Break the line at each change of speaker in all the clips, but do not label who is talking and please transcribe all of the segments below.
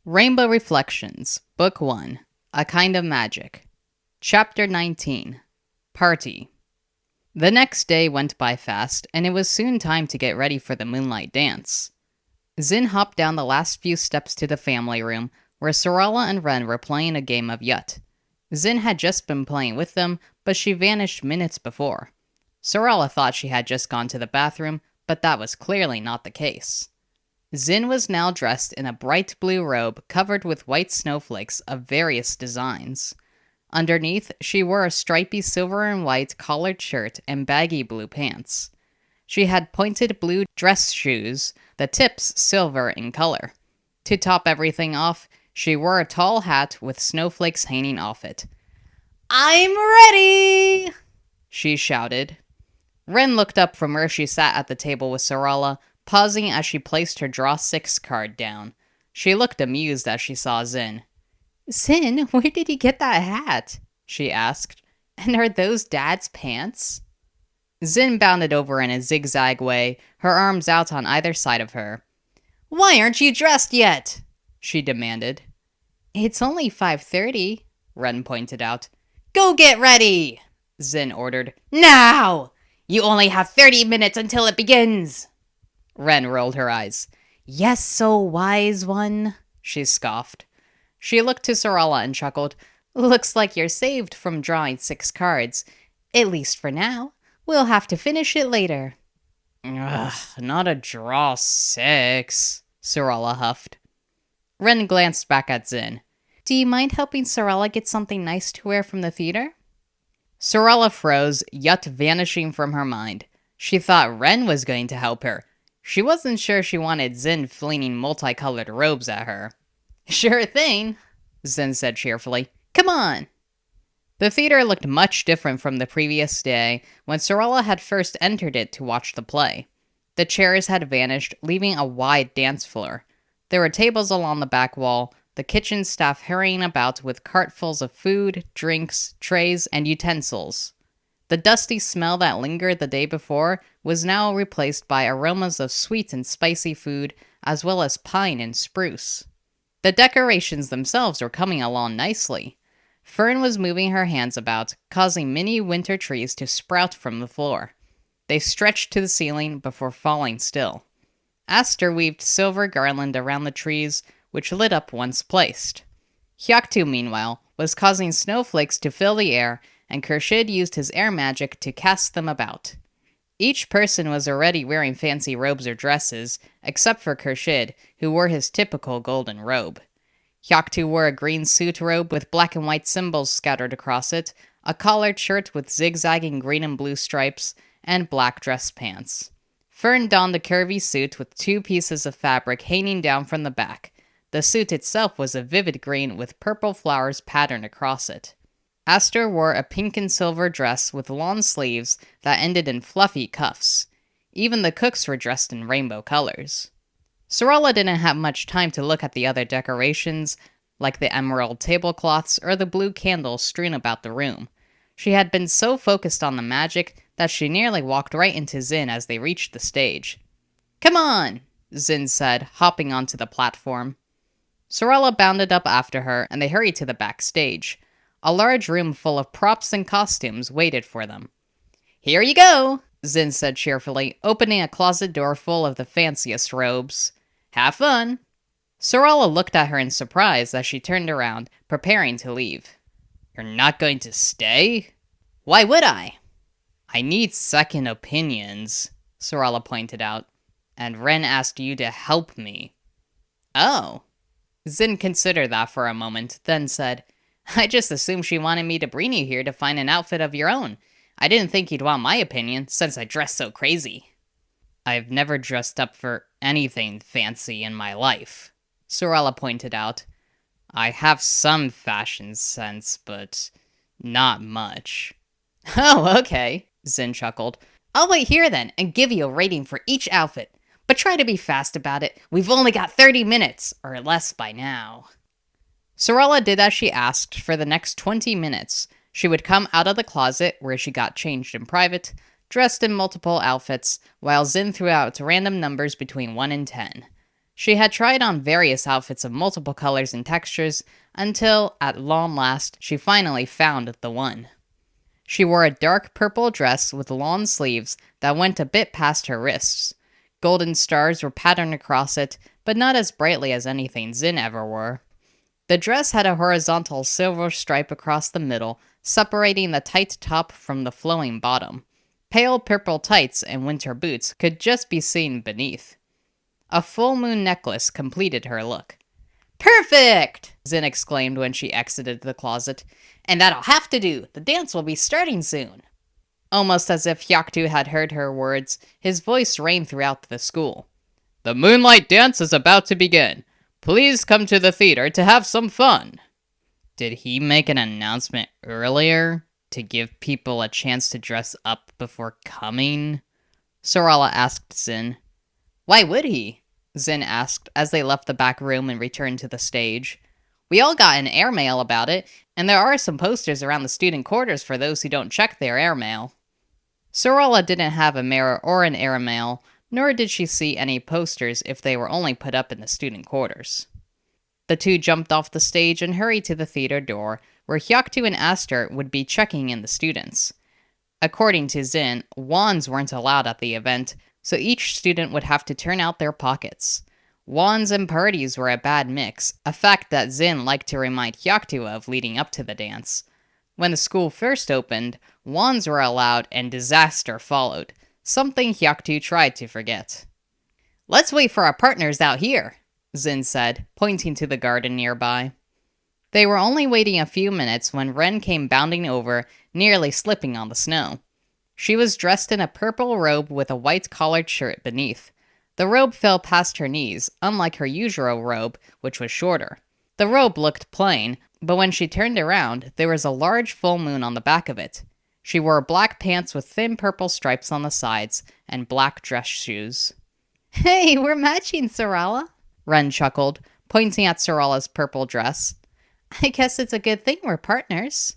Rainbow Reflections, Book 1, A Kind of Magic. Chapter 19, Party. The next day went by fast, and it was soon time to get ready for the moonlight dance. Zin hopped down the last few steps to the family room, where Sorala and Ren were playing a game of Yut. Zin had just been playing with them, but she vanished minutes before. Sorala thought she had just gone to the bathroom, but that was clearly not the case. Zin was now dressed in a bright blue robe covered with white snowflakes of various designs. Underneath, she wore a stripy silver and white collared shirt and baggy blue pants. She had pointed blue dress shoes, the tips silver in color. To top everything off, she wore a tall hat with snowflakes hanging off it. "I'm ready!" she shouted. Ren looked up from where she sat at the table with Sorala, pausing as she placed her draw 6 card down. She looked amused as she saw Zin. "Zin, where did you get that hat?" she asked. "And are those Dad's pants?" Zin bounded over in a zigzag way, her arms out on either side of her. "Why aren't you dressed yet?" she demanded. "It's only 5:30, Ren pointed out. "Go get ready!" Zin ordered. "Now! You only have 30 minutes until it begins!" Ren rolled her eyes. "Yes, so wise one," she scoffed. She looked to Sorala and chuckled. "Looks like you're saved from drawing 6 cards. At least for now. We'll have to finish it later." "Ugh, not a draw 6, Sorala huffed. Ren glanced back at Zin. "Do you mind helping Sorala get something nice to wear from the theater?" Sorala froze, Yut vanishing from her mind. She thought Ren was going to help her. She wasn't sure she wanted Zin flinging multicolored robes at her. "Sure thing," Zin said cheerfully. "Come on." The theater looked much different from the previous day, when Sorala had first entered it to watch the play. The chairs had vanished, leaving a wide dance floor. There were tables along the back wall, the kitchen staff hurrying about with cartfuls of food, drinks, trays, and utensils. The dusty smell that lingered the day before was now replaced by aromas of sweet and spicy food, as well as pine and spruce. The decorations themselves were coming along nicely. Fern was moving her hands about, causing mini winter trees to sprout from the floor. They stretched to the ceiling before falling still. Aster weaved silver garland around the trees, which lit up once placed. Hyaktu, meanwhile, was causing snowflakes to fill the air, and Khurshid used his air magic to cast them about. Each person was already wearing fancy robes or dresses, except for Khurshid, who wore his typical golden robe. Hyaktu wore a green suit robe with black and white symbols scattered across it, a collared shirt with zigzagging green and blue stripes, and black dress pants. Fern donned a curvy suit with 2 pieces of fabric hanging down from the back. The suit itself was a vivid green with purple flowers patterned across it. Aster wore a pink and silver dress with long sleeves that ended in fluffy cuffs. Even the cooks were dressed in rainbow colors. Sorala didn't have much time to look at the other decorations, like the emerald tablecloths or the blue candles strewn about the room. She had been so focused on the magic that she nearly walked right into Zin as they reached the stage. "Come on," Zin said, hopping onto the platform. Sorala bounded up after her, and they hurried to the backstage. A large room full of props and costumes waited for them. "Here you go," Zin said cheerfully, opening a closet door full of the fanciest robes. "Have fun." Sorala looked at her in surprise as she turned around, preparing to leave. "You're not going to stay?" "Why would I?" "I need second opinions," Sorala pointed out. "And Ren asked you to help me." "Oh." Zin considered that for a moment, then said, "I just assumed she wanted me to bring you here to find an outfit of your own. I didn't think you'd want my opinion, since I dress so crazy." "I've never dressed up for anything fancy in my life," Sorala pointed out. "I have some fashion sense, but not much." "Oh, okay," Zin chuckled. "I'll wait here then, and give you a rating for each outfit. But try to be fast about it. We've only got 30 minutes, or less by now." Sorala did as she asked for the next 20 minutes. She would come out of the closet, where she got changed in private, dressed in multiple outfits, while Zin threw out random numbers between 1 and 10. She had tried on various outfits of multiple colors and textures until, at long last, she finally found the one. She wore a dark purple dress with long sleeves that went a bit past her wrists. Golden stars were patterned across it, but not as brightly as anything Zin ever wore. The dress had a horizontal silver stripe across the middle, separating the tight top from the flowing bottom. Pale purple tights and winter boots could just be seen beneath. A full moon necklace completed her look. "Perfect!" Zin exclaimed when she exited the closet. "And that'll have to do. The dance will be starting soon." Almost as if Hyaktu had heard her words, his voice rang throughout the school. "The moonlight dance is about to begin. Please come to the theater to have some fun." Did he make an announcement earlier to give people a chance to dress up before coming? Sarala asked Zin. "Why would he?" Zin asked as they left the back room and returned to the stage. "We all got an airmail about it, and there are some posters around the student quarters for those who don't check their airmail." Sarala didn't have a mirror or an airmail, nor did she see any posters if they were only put up in the student quarters. The two jumped off the stage and hurried to the theater door, where Hyaktu and Aster would be checking in the students. According to Zin, wands weren't allowed at the event, so each student would have to turn out their pockets. Wands and parties were a bad mix, a fact that Zin liked to remind Hyaktu of leading up to the dance. When the school first opened, wands were allowed and disaster followed, something Hyaktu tried to forget. "Let's wait for our partners out here," Zin said, pointing to the garden nearby. They were only waiting a few minutes when Ren came bounding over, nearly slipping on the snow. She was dressed in a purple robe with a white collared shirt beneath. The robe fell past her knees, unlike her usual robe, which was shorter. The robe looked plain, but when she turned around, there was a large full moon on the back of it. She wore black pants with thin purple stripes on the sides, and black dress shoes. "Hey, we're matching, Sarala," Ren chuckled, pointing at Sarala's purple dress. "I guess it's a good thing we're partners."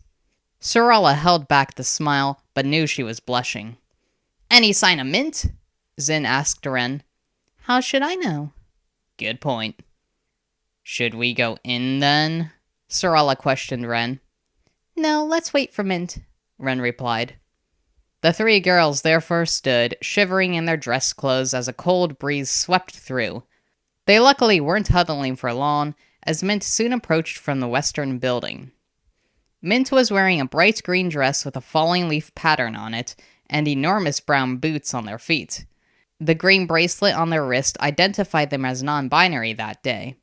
Sarala held back the smile, but knew she was blushing. "Any sign of Mint?" Zin asked Ren. "How should I know?" "Good point." "Should we go in, then?" Sarala questioned Ren. "No, let's wait for Mint," Ren replied. The three girls therefore stood, shivering in their dress clothes as a cold breeze swept through. They luckily weren't huddling for long, as Mint soon approached from the western building. Mint was wearing a bright green dress with a falling leaf pattern on it, and enormous brown boots on their feet. The green bracelet on their wrist identified them as non-binary that day.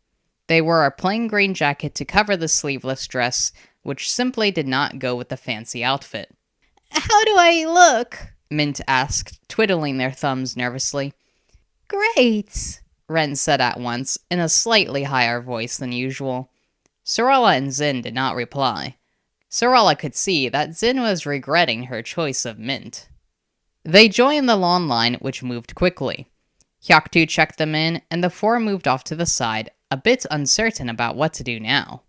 They wore a plain green jacket to cover the sleeveless dress, which simply did not go with the fancy outfit. "How do I look?" Mint asked, twiddling their thumbs nervously. "Great," Ren said at once, in a slightly higher voice than usual. Sarala and Zin did not reply. Sarala could see that Zin was regretting her choice of Mint. They joined the long line, which moved quickly. Hyaktu checked them in, and the four moved off to the side, a bit uncertain about what to do now.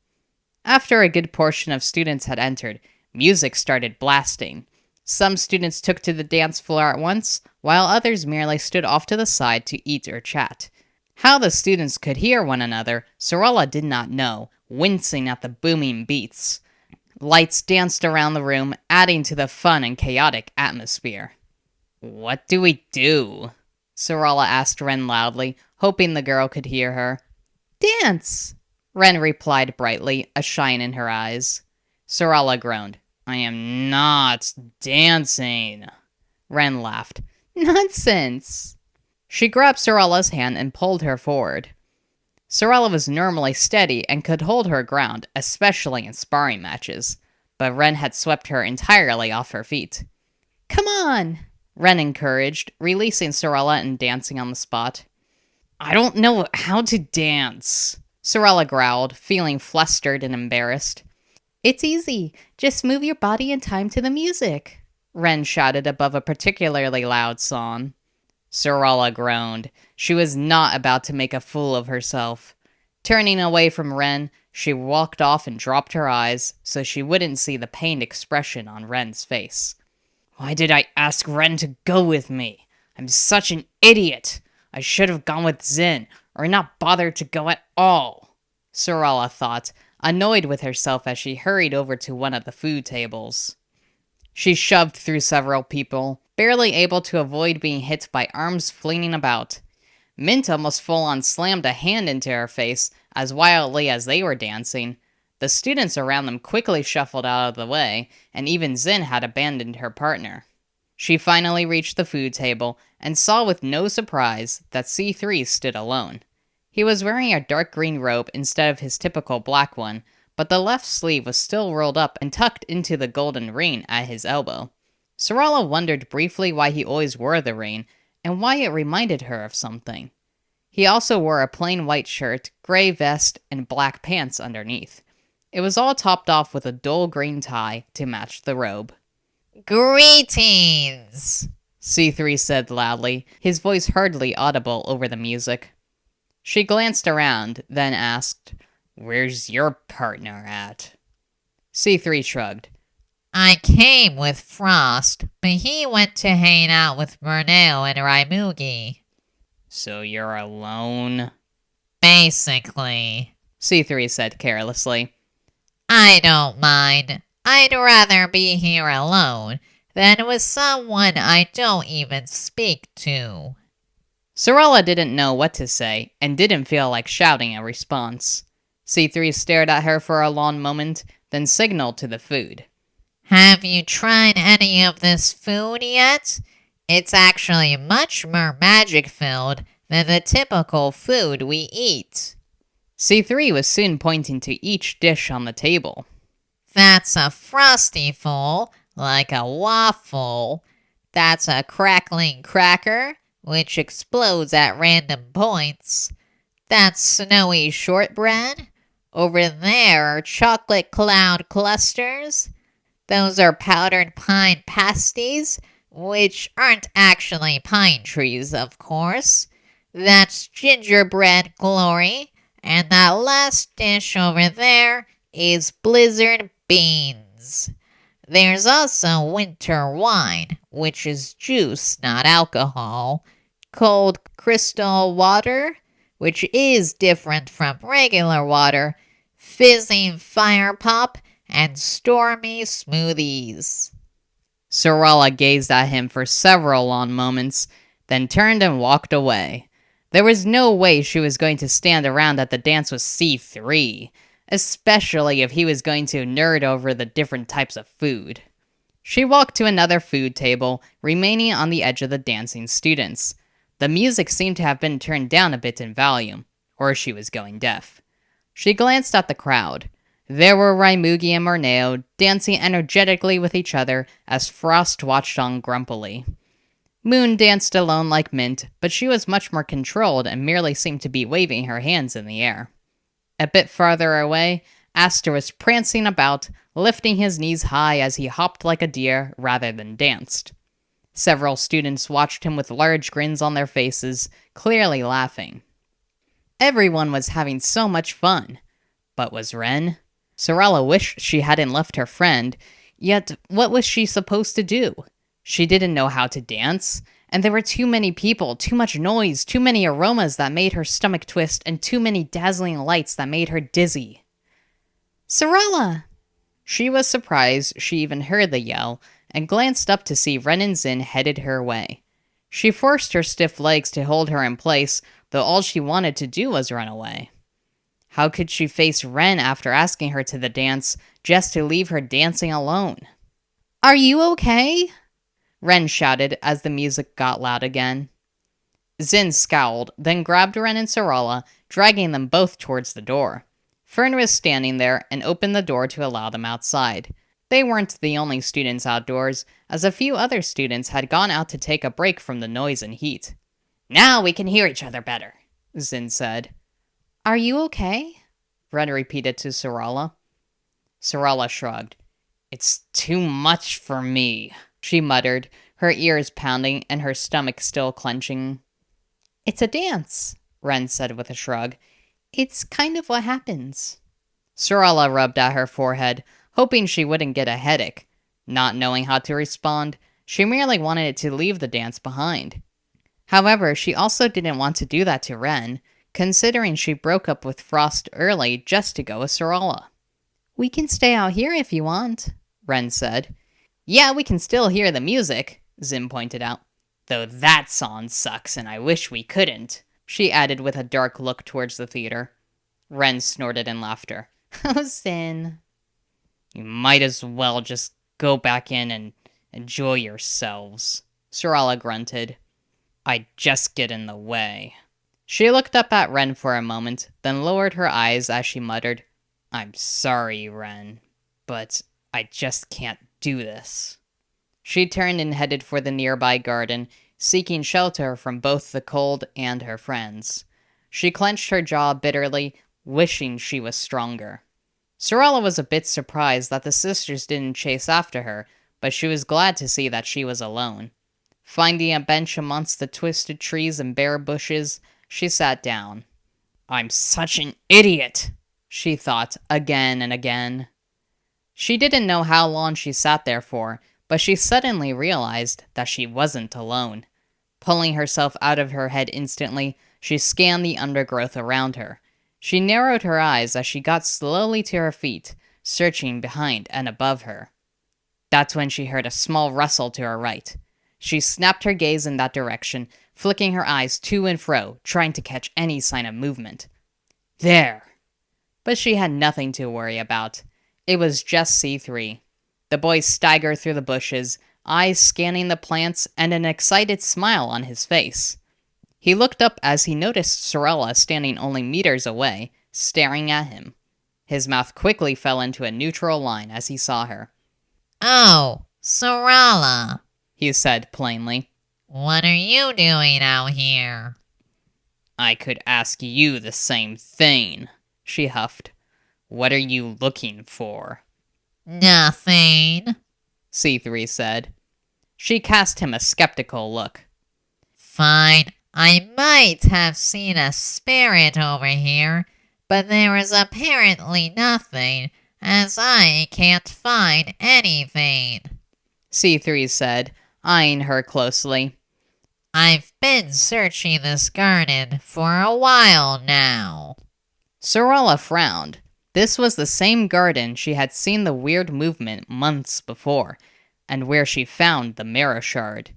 After a good portion of students had entered, music started blasting. Some students took to the dance floor at once, while others merely stood off to the side to eat or chat. How the students could hear one another, Sarala did not know, wincing at the booming beats. Lights danced around the room, adding to the fun and chaotic atmosphere. "What do we do?" Sarala asked Ren loudly, hoping the girl could hear her. "Dance!" Ren replied brightly, a shine in her eyes. Sarala groaned. "I am not dancing." Ren laughed. "Nonsense!" She grabbed Sarala's hand and pulled her forward. Sarala was normally steady and could hold her ground, especially in sparring matches, but Ren had swept her entirely off her feet. "Come on!" Ren encouraged, releasing Sarala and dancing on the spot. "I don't know how to dance," Sarala growled, feeling flustered and embarrassed. "It's easy. Just move your body in time to the music," Ren shouted above a particularly loud song. Sarala groaned. She was not about to make a fool of herself. Turning away from Ren, she walked off and dropped her eyes so she wouldn't see the pained expression on Ren's face. "Why did I ask Ren to go with me? I'm such an idiot. I should have gone with Zin, or not bother to go at all, Sorala thought, annoyed with herself as she hurried over to one of the food tables. She shoved through several people, barely able to avoid being hit by arms flinging about. Mint almost full-on slammed a hand into her face as wildly as they were dancing. The students around them quickly shuffled out of the way, and even Zin had abandoned her partner. She finally reached the food table and saw with no surprise that C3 stood alone. He was wearing a dark green robe instead of his typical black one, but the left sleeve was still rolled up and tucked into the golden ring at his elbow. Sorala wondered briefly why he always wore the ring, and why it reminded her of something. He also wore a plain white shirt, gray vest, and black pants underneath. It was all topped off with a dull green tie to match the robe.
Greetings,
C3 said loudly, his voice hardly audible over the music. She glanced around, then asked, "Where's your partner at?" C3 shrugged.
I came with Frost, but he went to hang out with Murnau and Raimugi.
So you're alone?
Basically.
C3 said carelessly.
I don't mind. I'd rather be here alone than with someone I don't even speak to.
Sorala didn't know what to say, and didn't feel like shouting a response. C3 stared at her for a long moment, then signaled to the food.
Have you tried any of this food yet? It's actually much more magic-filled than the typical food we eat.
C3 was soon pointing to each dish on the table.
That's a Frosty-ful, like a waffle. That's a crackling cracker, which explodes at random points. That's snowy shortbread. Over there are chocolate cloud clusters. Those are powdered pine pasties, which aren't actually pine trees, of course. That's gingerbread glory. And that last dish over there is blizzard beans. There's also winter wine, which is juice, not alcohol. Cold crystal water, which is different from regular water. Fizzing fire pop, and stormy smoothies.
Sorala gazed at him for several long moments, then turned and walked away. There was no way she was going to stand around at the dance with C3, especially if he was going to nerd over the different types of food. She walked to another food table, remaining on the edge of the dancing students. The music seemed to have been turned down a bit in volume, or she was going deaf. She glanced at the crowd. There were Raimugi and Murnau dancing energetically with each other as Frost watched on grumpily. Moon danced alone like Mint, but she was much more controlled and merely seemed to be waving her hands in the air. A bit farther away, Aster was prancing about, lifting his knees high as he hopped like a deer rather than danced. Several students watched him with large grins on their faces, clearly laughing. Everyone was having so much fun. But was Ren? Sorala wished she hadn't left her friend, yet what was she supposed to do? She didn't know how to dance, and there were too many people, too much noise, too many aromas that made her stomach twist, and too many dazzling lights that made her dizzy. Sorala! She was surprised she even heard the yell, and glanced up to see Ren and Zin headed her way. She forced her stiff legs to hold her in place, though all she wanted to do was run away. How could she face Ren after asking her to the dance, just to leave her dancing alone? Are you okay? Ren shouted as the music got loud again. Zin scowled, then grabbed Ren and Sorala, dragging them both towards the door. Fern was standing there and opened the door to allow them outside. They weren't the only students outdoors, as a few other students had gone out to take a break from the noise and heat. Now we can hear each other better, Zin said. Are you okay? Ren repeated to Sorala. Sorala shrugged. It's too much for me, she muttered, her ears pounding and her stomach still clenching. It's a dance, Ren said with a shrug. It's kind of what happens. Sorala rubbed at her forehead, hoping she wouldn't get a headache. Not knowing how to respond, she merely wanted to leave the dance behind. However, she also didn't want to do that to Ren. considering she broke up with Frost early just to go with Sorala. We can stay out here if you want, Ren said. Yeah, we can still hear the music, Zim pointed out. Though that song sucks and I wish we couldn't, she added with a dark look towards the theater. Ren snorted in laughter. Oh, Zin. You might as well just go back in and enjoy yourselves, Sorala grunted. I'd just get in the way. She looked up at Ren for a moment, then lowered her eyes as she muttered, I'm sorry, Ren, but I just can't do this. She turned and headed for the nearby garden, seeking shelter from both the cold and her friends. She clenched her jaw bitterly, wishing she was stronger. Sorala was a bit surprised that the sisters didn't chase after her, but she was glad to see that she was alone. Finding a bench amongst the twisted trees and bare bushes, she sat down. I'm such an idiot, she thought again and again. She didn't know how long she sat there for, but she suddenly realized that she wasn't alone. Pulling herself out of her head instantly, she scanned the undergrowth around her. She narrowed her eyes as she got slowly to her feet, searching behind and above her. That's when she heard a small rustle to her right. She snapped her gaze in that direction, flicking her eyes to and fro, trying to catch any sign of movement. There! But she had nothing to worry about. It was just C3. The boy staggered through the bushes, eyes scanning the plants and an excited smile on his face. He looked up as he noticed Sorella standing only meters away, staring at him. His mouth quickly fell into a neutral line as he saw her.
Oh, Sorala,
he said plainly.
What are you doing out here?
I could ask you the same thing, she huffed. What are you looking for?
Nothing,
C3 said. She cast him a skeptical look.
Fine, I might have seen a spirit over here, but there is apparently nothing, as I can't find anything,
C3 said, eyeing her closely.
I've been searching this garden for a while now.
Sorella frowned. This was the same garden she had seen the weird movement months before, and where she found the mirror shard.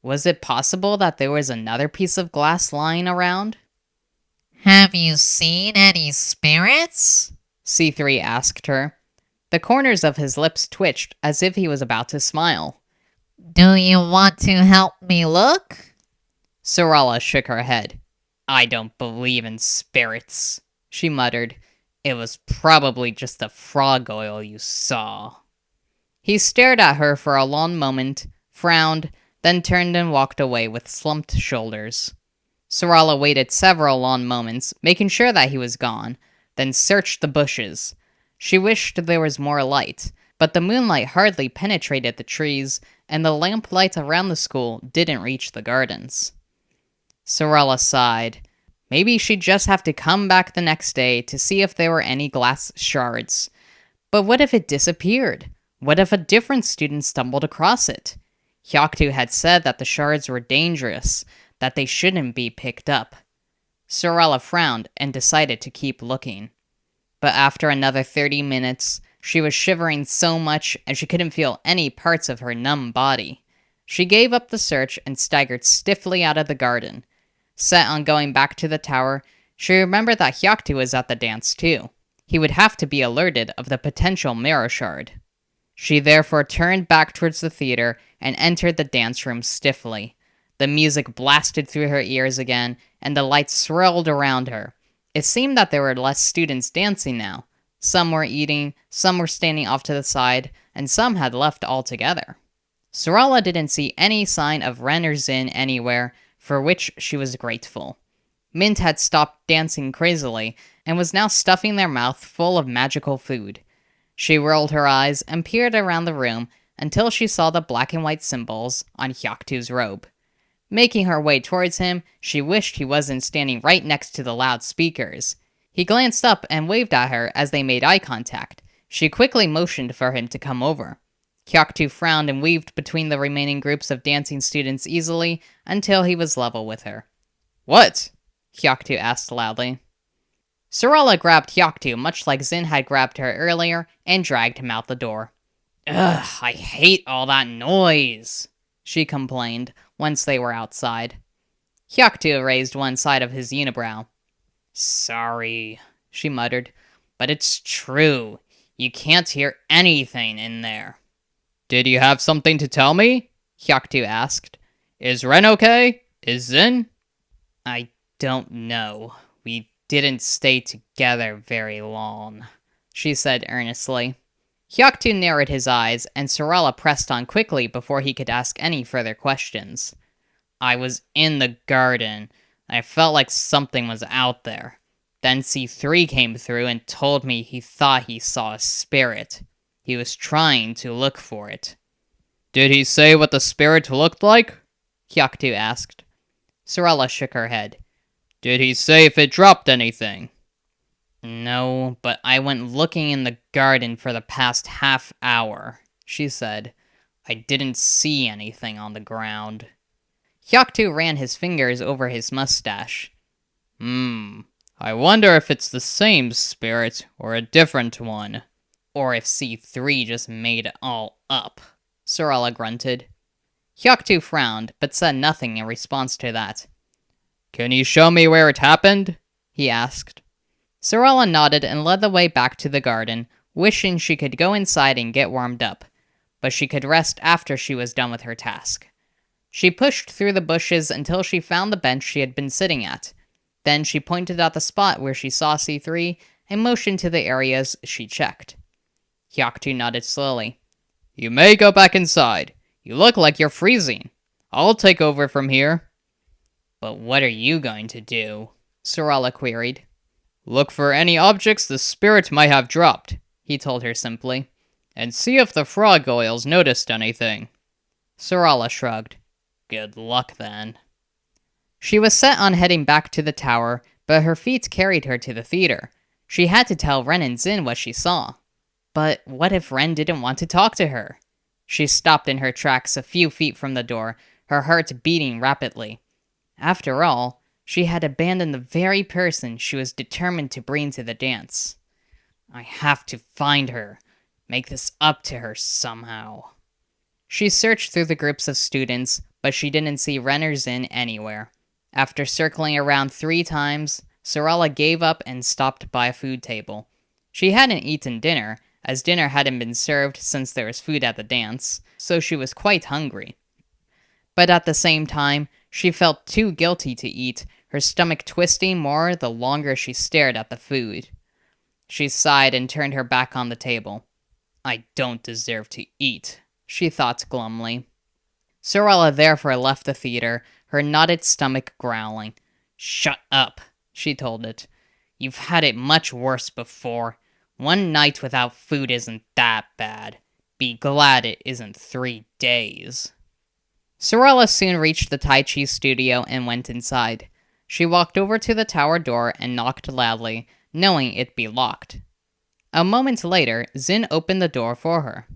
Was it possible that there was another piece of glass lying around?
Have you seen any spirits?
C3 asked her. The corners of his lips twitched as if he was about to smile.
Do you want to help me look?
Sorella shook her head. I don't believe in spirits, she muttered. It was probably just the frog oil you saw. He stared at her for a long moment, frowned, then turned and walked away with slumped shoulders. Sorella waited several long moments, making sure that he was gone, then searched the bushes. She wished there was more light, but the moonlight hardly penetrated the trees, and the lamplight around the school didn't reach the gardens. Sorella sighed. Maybe she'd just have to come back the next day to see if there were any glass shards. But what if it disappeared? What if a different student stumbled across it? Hyaktu had said that the shards were dangerous, that they shouldn't be picked up. Sorella frowned and decided to keep looking. But after another 30 minutes, she was shivering so much and she couldn't feel any parts of her numb body. She gave up the search and staggered stiffly out of the garden. Set on going back to the tower, she remembered that Hyaktu was at the dance too. He would have to be alerted of the potential mirror shard. She therefore turned back towards the theater and entered the dance room stiffly. The music blasted through her ears again, and the lights swirled around her. It seemed that there were less students dancing now. Some were eating, some were standing off to the side, and some had left altogether. Sorella didn't see any sign of Ren or Zin anywhere, for which she was grateful. Mint had stopped dancing crazily, and was now stuffing their mouth full of magical food. She rolled her eyes and peered around the room until she saw the black and white symbols on Hyaktu's robe. Making her way towards him, she wished he wasn't standing right next to the loudspeakers. He glanced up and waved at her as they made eye contact. She quickly motioned for him to come over. Hyaktu frowned and weaved between the remaining groups of dancing students easily until he was level with her. What? Hyaktu asked loudly. Sorella grabbed Hyaktu much like Zin had grabbed her earlier and dragged him out the door. Ugh, I hate all that noise, she complained once they were outside. Hyaktu raised one side of his unibrow. Sorry, she muttered, but it's true. You can't hear anything in there. Did you have something to tell me? Hyaktu asked. Is Ren okay? Is Zin? I don't know. We didn't stay together very long, she said earnestly. Hyaktu narrowed his eyes, and Sorella pressed on quickly before he could ask any further questions. I was in the garden. I felt like something was out there. Then C3 came through and told me he thought he saw a spirit. He was trying to look for it. Did he say what the spirit looked like? Hyaktu asked. Sorella shook her head. Did he say if it dropped anything? No, but I went looking in the garden for the past half hour, she said. I didn't see anything on the ground. Hyaktu ran his fingers over his mustache. I wonder if it's the same spirit or a different one. Or if C3 just made it all up, Sorella grunted. Hyaktu frowned, but said nothing in response to that. Can you show me where it happened? He asked. Sorella nodded and led the way back to the garden, wishing she could go inside and get warmed up, but she could rest after she was done with her task. She pushed through the bushes until she found the bench she had been sitting at. Then she pointed out the spot where she saw C3 and motioned to the areas she checked. Hyaktu nodded slowly. You may go back inside. You look like you're freezing. I'll take over from here. But what are you going to do? Sorella queried. Look for any objects the spirit might have dropped, he told her simply, and see if the frog oils noticed anything. Sorella shrugged. Good luck, then. She was set on heading back to the tower, but her feet carried her to the theater. She had to tell Ren and Zin what she saw. But what if Ren didn't want to talk to her? She stopped in her tracks a few feet from the door, her heart beating rapidly. After all, she had abandoned the very person she was determined to bring to the dance. I have to find her, make this up to her somehow. She searched through the groups of students, but she didn't see Ren or Zin anywhere. After circling around 3 times, Sorella gave up and stopped by a food table. She hadn't eaten dinner, as dinner hadn't been served since there was food at the dance, so she was quite hungry. But at the same time, she felt too guilty to eat, her stomach twisting more the longer she stared at the food. She sighed and turned her back on the table. I don't deserve to eat, she thought glumly. Sorella therefore left the theater, her knotted stomach growling. Shut up, she told it. You've had it much worse before. One night without food isn't that bad. Be glad it isn't 3 days. Sorella soon reached the Tai Chi studio and went inside. She walked over to the tower door and knocked loudly, knowing it'd be locked. A moment later, Zin opened the door for her.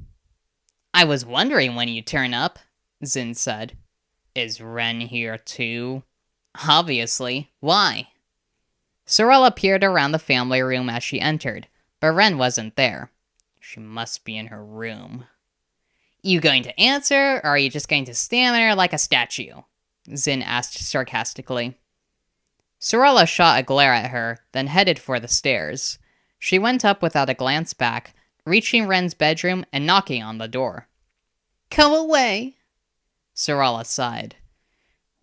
I was wondering when you'd turn up, Zin said. Is Ren here too? Obviously. Why? Sorella peered around the family room as she entered, but Ren wasn't there. She must be in her room. You going to answer, or are you just going to stand there like a statue? Zin asked sarcastically. Sorella shot a glare at her, then headed for the stairs. She went up without a glance back, reaching Ren's bedroom and knocking on the door. Go away, Sorella sighed.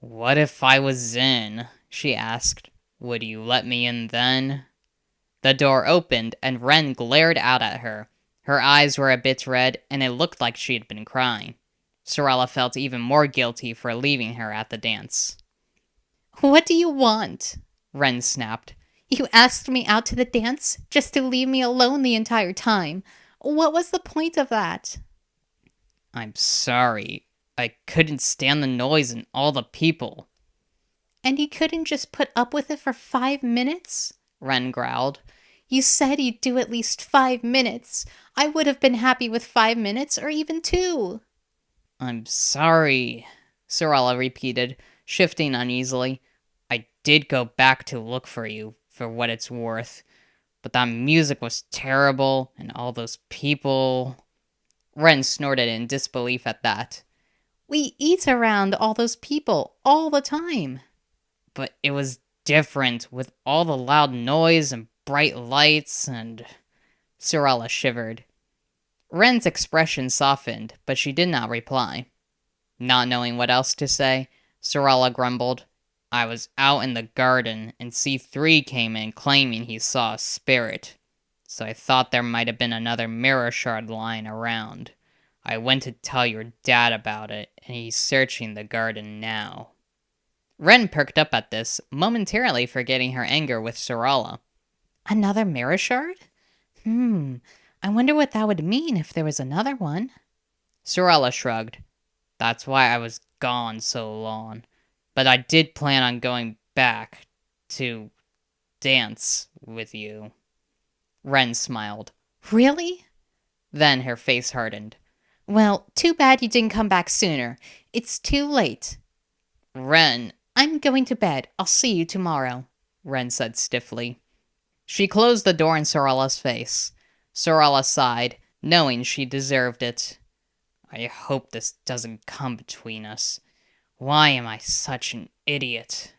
What if I was Zin? She asked. Would you let me in then? The door opened, and Ren glared out at her. Her eyes were a bit red, and it looked like she had been crying. Sorella felt even more guilty for leaving her at the dance. What do you want? Ren snapped. You asked me out to the dance just to leave me alone the entire time. What was the point of that? I'm sorry. I couldn't stand the noise and all the people. And you couldn't just put up with it for 5 minutes? Ren growled. You said you'd do at least 5 minutes. I would have been happy with 5 minutes or even 2. I'm sorry, Sorella repeated, shifting uneasily. I did go back to look for you, for what it's worth. But that music was terrible, and all those people. Ren snorted in disbelief at that. We eat around all those people all the time. But it was different with all the loud noise and bright lights and. Sorella shivered. Ren's expression softened, but she did not reply. Not knowing what else to say, Sorella grumbled, I was out in the garden, and C3 came in claiming he saw a spirit. So I thought there might have been another mirror shard lying around. I went to tell your dad about it, and he's searching the garden now. Ren perked up at this, momentarily forgetting her anger with Sorella. Another mirror shard? I wonder what that would mean if there was another one. Sorella shrugged. That's why I was gone so long. But I did plan on going back to dance with you. Ren smiled. Really? Then her face hardened. Well, too bad you didn't come back sooner. It's too late. Ren, I'm going to bed. I'll see you tomorrow, Ren said stiffly. She closed the door in Sorella's face. Sorella sighed, knowing she deserved it. I hope this doesn't come between us. Why am I such an idiot?